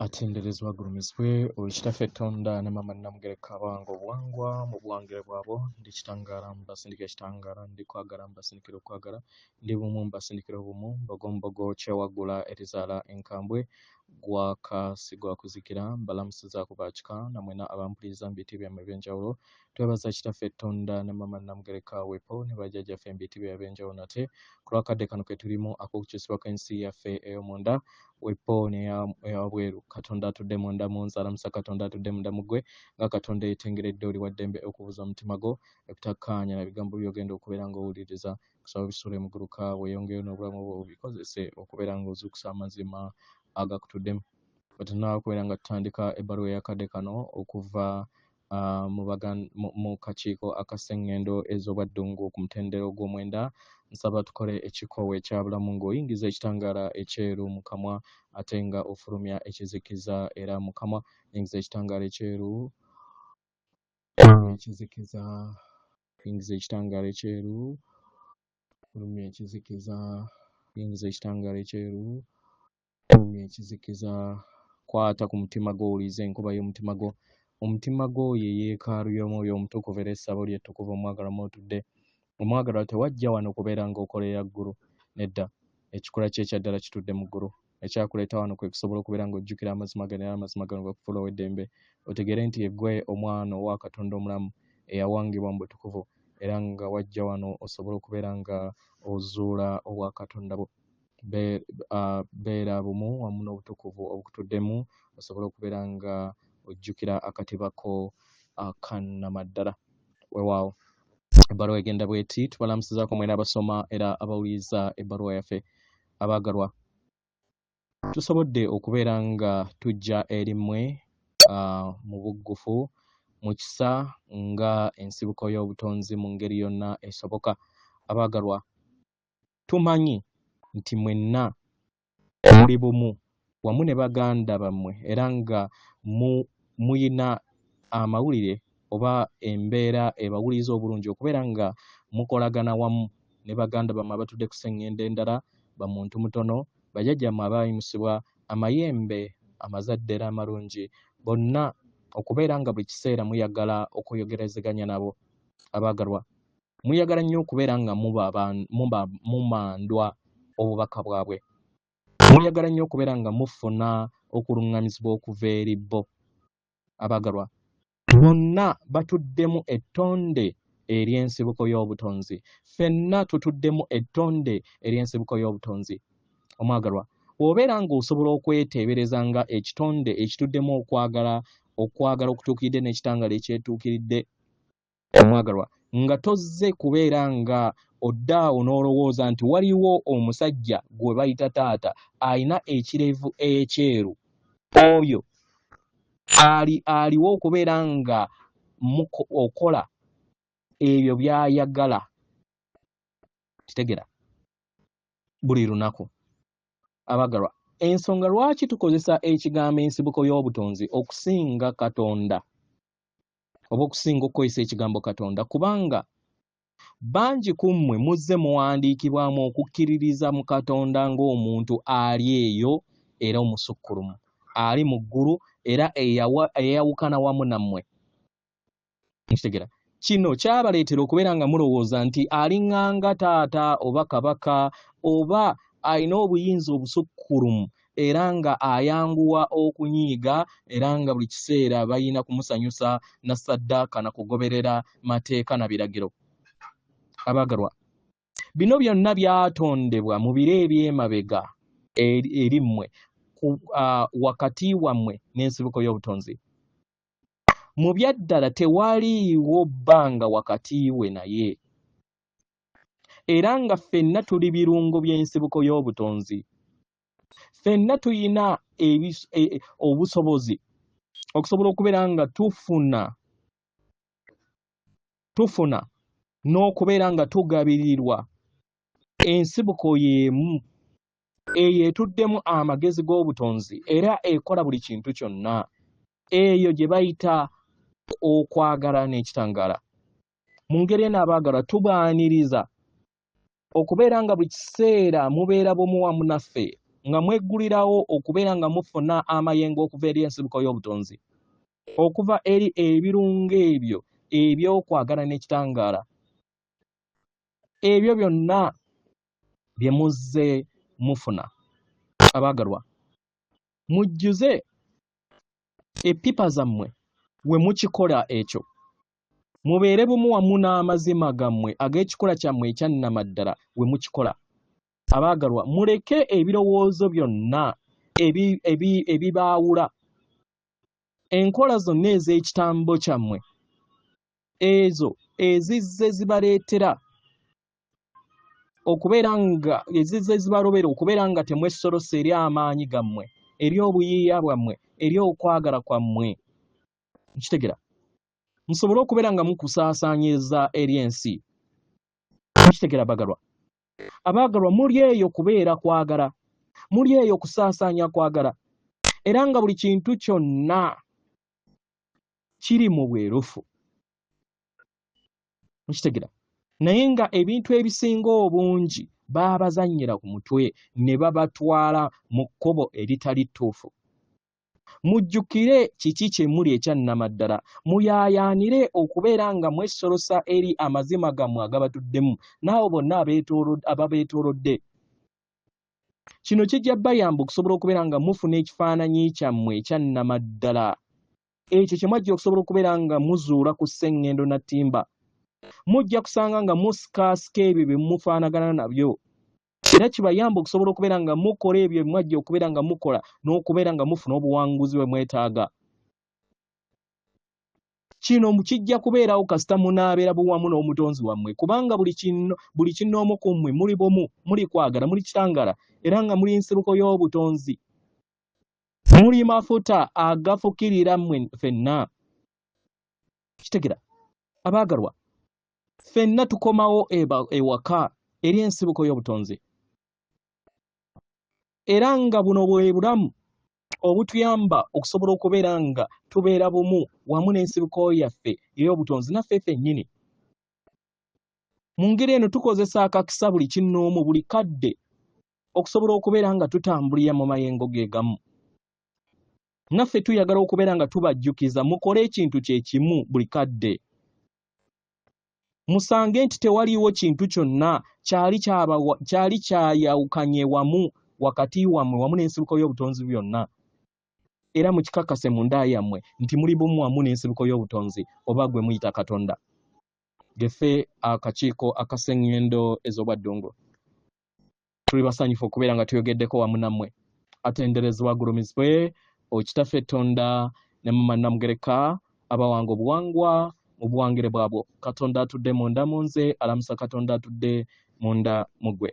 atenderezwa gulumizibwe owekitaffe Tonda ne mama Namugereka abange obuwangwa mu buwangire bwabo ndi kitangala mbasindika ekitangala ndi kwagala mbasindikira okwagala ndi bumu mbasindikira obumu mbogombogo kyewagula erizaala enkambwe gwakasigwa kuzikira mbalamusiza kubakika namwena abampuliriza mbiti byammwe ebyenjawulo twebaza kitaffe Tonda ne mama Namugereka wepo ne bajjajjaffe mbiti byabyenjawulo nate ku lwakadde kano ke tulimu ak'okukyusibwa kw'ensi yaffe ey'omunda wepo neyabweru Katonda atudde munda munzalamusa Katonda atudde munda mugwe nga Katonda yetengeredde oli waddembe okubuza omutima gwo ekutakkaanya na bigambo byogenda okubeera ng'owuliriza kusaba bisule muguruka weeyongeyo n'obulamu bwo bikozese okubeera ng'ozuukusa amazima agakutuddemu wetunaba okubeera nga tutandika ebbaluwa eyakadde kano okuva mu kakiiko akaseŋŋendo ez'obwaddungu ku mutendera ogw'omwenda nsaba tukole ekikoowe ekyabulamu ng'oyingiza ekitangaala ekyeru mu kamwa ate nga ofulumya ekizikiza era mu kamwa yingiza ekitangaala ekyeru ekizikiza yingiza ekitangaala ekyeru fulumya ekizikiza yingiza ekitangaala ekyeru fulumya ekizikiza kwata ku mutima gwo owulize enkuba y'omutima gwo omutima gwo ye yeekaalu y'omwoyo omutukuvu era essabo ly'ettukuvu omwagalwa mw'otudde omwagalwa tewajja wano kubeera ng'okolera ggulu nedda ekikula kye ekyaddala kitudde mu ggulu ekyakuleeta wano kwe kusobola okubeera ng'ojjukira amazima gano era amazima gano gakufuula ow'eddembe otegere nti eggwe omwana owa Katonda omulamu eyawangibwa mu butukuvu era nga wajja wano osobola okubeera nga ozuula obwa Katonda bwo beera bumu wamu n'obutukuvu obukutuddemu osobola okubeera nga ojjukira akatiba ko akannamaddala weewaawo ebbaluwa egenda bweti tubalamusizaako mwena abasoma era abawuliriza ebbaluwa yaffe abaagalwa tusobodde okubeera nga tujja eri mmwe mu buggufu mu kisa nga ensibuko y'obutonzi mu ngeri yonna esoboka abaagalwa tumanyi nti mwenna muli bumu wamu ne baganda bammwe era nga muyina amawulire oba embeera ebawuliriza obulungi okubeera nga mukolagana wamu ne baganda bammwe abatudde ku sseŋŋendo endala bamuntu mutono bajjajjammwe abaayimusibwa amayembe amazadde era amalungi bonna okubeera nga buli kiseera muyagala okuyogerezeganya nabo abaagalwa muyagala nnyo okubeera nga mumandwa obubaka bwabwe muyagala nnyo okubeera nga mufuna okuluŋŋamizibwa okuva eri bo abaagalwa bonna batuddemu ettonde ery'ensibuko y'obutonzi ffenna tutuddemu ettonde ery'ensibuko y'obutonzi omwagalwa obeera ng'osobola okweteebereza nga ekitonde ekituddemu okwagala okutuukiridde n'ekitangaala ekyetuukiridde omwagalwa nga tozze kubeera nga oddaawo n'olowooza nti waliwo omusajja gwe bayita taata alina ekirevu ekyeru oyo aliwo okubeera nga okola ebyo by'ayagala kitegera buli lunaku abaagalwa ensonga lwaki tukozesa ekigambo ensibuko y'obutonzi okusinga Katonda oba okusinga okukozesa ekigambo Katonda kubanga bangi ku mmwe muzze muwandiikibwamu okukkiririza mu Katonda ng'omuntu ali eyo era omusukkulumu ali mu ggulu era eyawukana wamu nammwe kitegera kino kyabaleetera okubeera nga mulowooza nti aliŋŋanga taata oba kabaka oba alina obuyinza obusukkulumu era nga ayanguwa okunyiiga era nga buli kiseera balina kumusanyusa na ssaddaaka na kugoberera mateeka na biragiro abaagalwa bino byonna byatondebwa mu biro eby'emabega eri mmwe wakati wammwe n'ensibuko y'obutonzi mu byaddala tewaliiwo bbanga wakati we naye era nga ffenna tuli birungo by'ensibuko y'obutonzi ffenna tuyina obusobozi okusobola okubeera nga tufuna n'okubeera nga tugabirirwa ensibuko y'emu eyo etuddemu amagezi g'obutonzi era ekola buli kintu kyonna eyo gye bayita okwagala n'ekitangaala mu ngeri eno abaagalwa tubaaniriza okubeera nga buli kiseera mubeera bumu wamu naffe nga mweggulirawo okubeera nga mufuna amayengo okuva eri ensibuko y'obutonzi, okuva eri ebirungo ebyo eby'okwagala n'ekitangaala. Ebyo byonna bye muzze mufuna. Abaagalwa, mujjuze eppipa zammwe we mukikola ekyo, mubeere bumu wamu n'amazima gammwe ag'ekikola kyammwe ekyannamaddala we mukikola. Abaagalwa, muleke ebirowoozo byonna ebibaawula, enkola zonna ez'ekitambo kyammwe ezo ezizze zibaleetera okubeera nga ezizze zibalobera okubeera nga temwesolosa eri amaanyi gammwe, eri obuyiiya bwammwe, eri okwagala kwammwe. Nkitegera musobole okubeera nga mukusaasaanyiza eri ensi. Nkitegera bagalwa. Abaagalwa, muli eyo kubeera kwagala, muli eyo kusaasaanya kwagala, era nga buli kintu kyonna kiri mu bwerufu. Nkitegera. Naye nga ebintu ebisinga obungi baabazannyira ku mutwe ne babatwala mu kkubo eritali ttuufu. Mujjukire kiki kye muli ekyannamaddala, muyaayaanire okubeera nga mwesolosa eri amazima gammwe agabatuddemu n'abo bonna ababeetoolodde. Kino kijja bayamba okusobola okubeera nga mufuna ekifaananyi kyammwe ekyannamaddala, ekyo kye mwajja okusobola okubeera nga muzuula ku sseŋŋendo na ttimba. Mujja kusanga nga musikaasika ebyo bye mufaanagana nabyo, era kibayamba okusobola okubeera nga mukola ebyo mwajja okubeera nga mukola n'okubeera nga mufuna obuwanguzi bwe mwetaaga. Kino kijja kubeerawo kasita munaabeera buwamu n'omutonzi wammwe, kubanga buli kinoomu ku mmwe muli bumu, muli kwagala, muli kitangaala, era nga muli nsibuko y'obutonzi. Muli mafuta agafukirira mmwe ffenna. Kitegera abaagalwa, ffenna tukomawo ewaka eri ensibuko y'obutonzi, era nga buno bwe bulamu obutuyamba okusobola okubeera nga tubeera bumu wamu n'ensibuko yaffe ey'obutonzi naffe ffennyini. Mu ngeri eno tukozesa akakisa buli kinnoomu, buli kadde okusobola okubeera nga tutambulira mu mayengo ge gamu. Naffe tuyagala okubeera nga tubajjukiza mukole ekintu kye kimu buli kadde. Musange nti tewaliiwo kintu kyonna kyali kyayawukanye wamu wakati wammwe wamu n'ensibuko y'obutonzi byonna, era mukikakase mu nda yammwe nti muli bumu wamu n'ensibuko y'obutonzi oba gwe muyita Katonda. Geffe akakiiko akaseŋŋendo ez'obwaddungu tuli basanyufu okubeera nga tuyogeddeko wamu nammwe. Atenderezebwa agulumizibwe Okitaffe Tonda ne Mama Namugereka abawanga obuwangwa mu buwangire bwabwo. Katonda atudde munda mu nze, alamusa Katonda atudde munda mu ggwe.